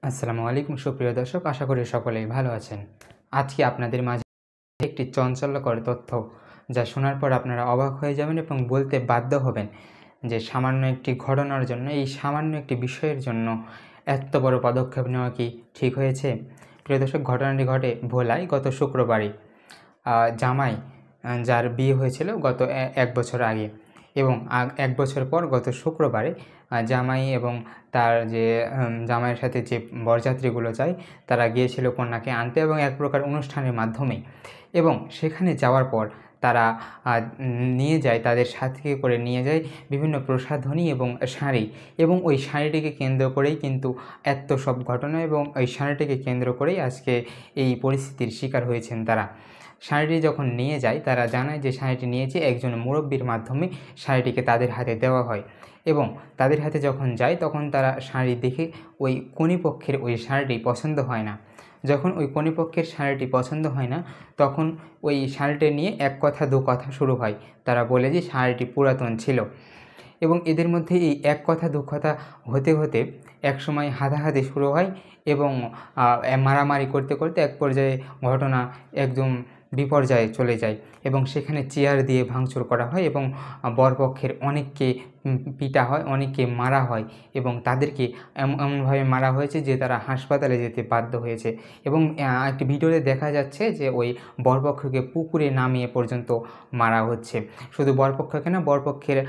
আসসালামু আলাইকুম সুপ্রিয় দর্শক, আশা করি সকলেই ভালো আছেন। আজকে আপনাদের মাঝে একটি চাঞ্চল্যকর তথ্য, যা শোনার পর আপনারা অবাক হয়ে যাবেন এবং বলতে বাধ্য হবেন যে সামান্য একটি ঘটনার জন্য, এই সামান্য একটি বিষয়ের জন্য এত বড় পদক্ষেপ নেওয়া কি ঠিক হয়েছে? প্রিয় দর্শক, ঘটনাটি ঘটে ভোলায় গত শুক্রবারই। জামাই যার বিয়ে হয়েছিল গত ১ বছর আগে, এবং ১ বছর পর গত শুক্রবারে জামাই এবং তার যে জামাইয়ের সাথে যে বরযাত্রীগুলো যায়, তারা গিয়েছিল কন্যাকে আনতে এবং এক প্রকার অনুষ্ঠানের মাধ্যমেই। এবং সেখানে যাওয়ার পর তারা নিয়ে যায়, তাদের সাথে করে নিয়ে যায় বিভিন্ন প্রসাধনী এবং শাড়ি, এবং ওই শাড়িটিকে কেন্দ্র করেই কিন্তু এত সব ঘটনা, এবং ওই শাড়িটিকে কেন্দ্র করেই আজকে এই পরিস্থিতির শিকার হয়েছেন তারা। শাড়িটি যখন নিয়ে যায়, তারা জানায় যে শাড়িটি নিয়েছে একজন মুরব্বির মাধ্যমে, শাড়িটিকে তাদের হাতে দেওয়া হয়। এবং তাদের হাতে যখন যায়, তখন তারা শাড়ি দেখে ওই কনেপক্ষের ওই শাড়িটি পছন্দ হয় না। যখন ওই কনেপক্ষের শাড়িটি পছন্দ হয় না, তখন ওই শাড়িটি নিয়ে এক কথা দু কথা শুরু হয়। তারা বলে যে শাড়িটি পুরাতন ছিল, এবং এদের মধ্যে এই এক কথা দু কথা হতে হতে একসময় হাতাহাতি শুরু হয়, এবং মারামারি করতে করতে এক পর্যায়ে ঘটনা একদম বিপর্যয়ে চলে যায়, এবং সেখানে চেয়ার দিয়ে ভাঙচুর করা হয়, এবং বরপক্ষের অনেককে পিটা হয়, অনেককে মারা হয়, এবং তাদেরকে এমনভাবে মারা হয়েছে যে তারা হাসপাতালে যেতে বাধ্য হয়েছে। এবং একটি ভিডিওতে দেখা যাচ্ছে যে ওই বরপক্ষকে পুকুরে নামিয়ে পর্যন্ত মারা হচ্ছে। শুধু বরপক্ষকে না, বরপক্ষের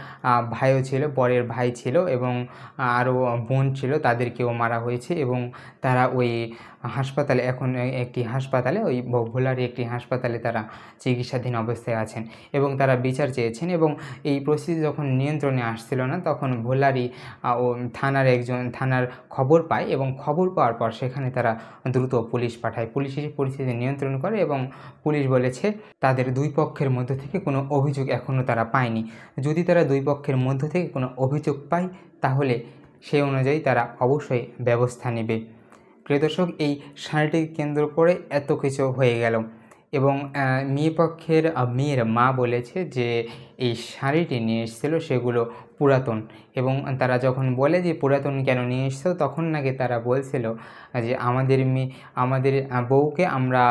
ভাইও ছিল, বরের ভাই ছিল, এবং আরও বোন ছিল, তাদেরকেও মারা হয়েছে। এবং তারা ওই হাসপাতালে, এখন একটি হাসপাতালে, ওই ভোলারই একটি হাসপাতালে তারা চিকিৎসাধীন অবস্থায় আছেন, এবং তারা বিচার চেয়েছেন। এবং এই পরিস্থিতি যখন নিয়ন্ত্রণে আসছিল না, তখন ভোলারই থানার খবর পায়, এবং খবর পাওয়ার পর সেখানে তারা দ্রুত পুলিশ পাঠায়। পুলিশ এসে পরিস্থিতি নিয়ন্ত্রণ করে, এবং পুলিশ বলেছে তাদের দুই পক্ষের মধ্য থেকে কোনো অভিযোগ এখনও তারা পায়নি। যদি তারা দুই পক্ষের মধ্য থেকে কোনো অভিযোগ পায়, তাহলে সেই অনুযায়ী তারা অবশ্যই ব্যবস্থা নেবে। প্রিয় দর্শক, এই শাড়িটিকে কেন্দ্র করে এত কিছু হয়ে গেল, এবং মেয়ের মা বলেছে যে এই শাড়িটি নিয়ে এসেছিল সেগুলো পুরাতন। এবং তারা যখন বলে যে পুরাতন কেন নিয়ে এসছো, তখন নাকি তারা বলছিল যে আমাদের বউকে আমরা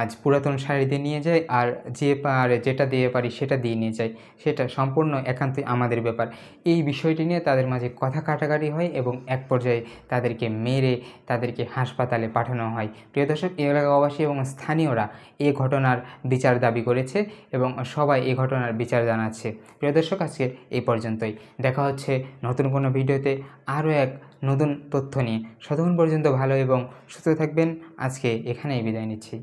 আজ পুরাতন শাড়িতে নিয়ে যাই, আর যেটা দিয়ে পারি সেটা দিয়ে নিয়ে যাই, সেটা সম্পূর্ণ একান্তই আমাদের ব্যাপার। এই বিষয়টি নিয়ে তাদের মাঝে কথা কাটাকাটি হয়, এবং এক পর্যায়ে তাদেরকে মেরে তাদেরকে হাসপাতালে পাঠানো হয়। প্রিয় দর্শক, এলাকাবাসী এবং স্থানীয়রা এই ঘটনার বিচার দাবি করেছে, এবং সবাই এই ঘটনার বিচার জানাচ্ছে। প্রিয় দর্শক, আজকে এই পর্যন্তই। দেখা হচ্ছে নতুন কোনো ভিডিওতে আরও এক নতুন তথ্য নিয়ে। ততক্ষণ পর্যন্ত ভালো এবং সুস্থ থাকবেন। আজকে এখানেই বিদায় নিচ্ছি।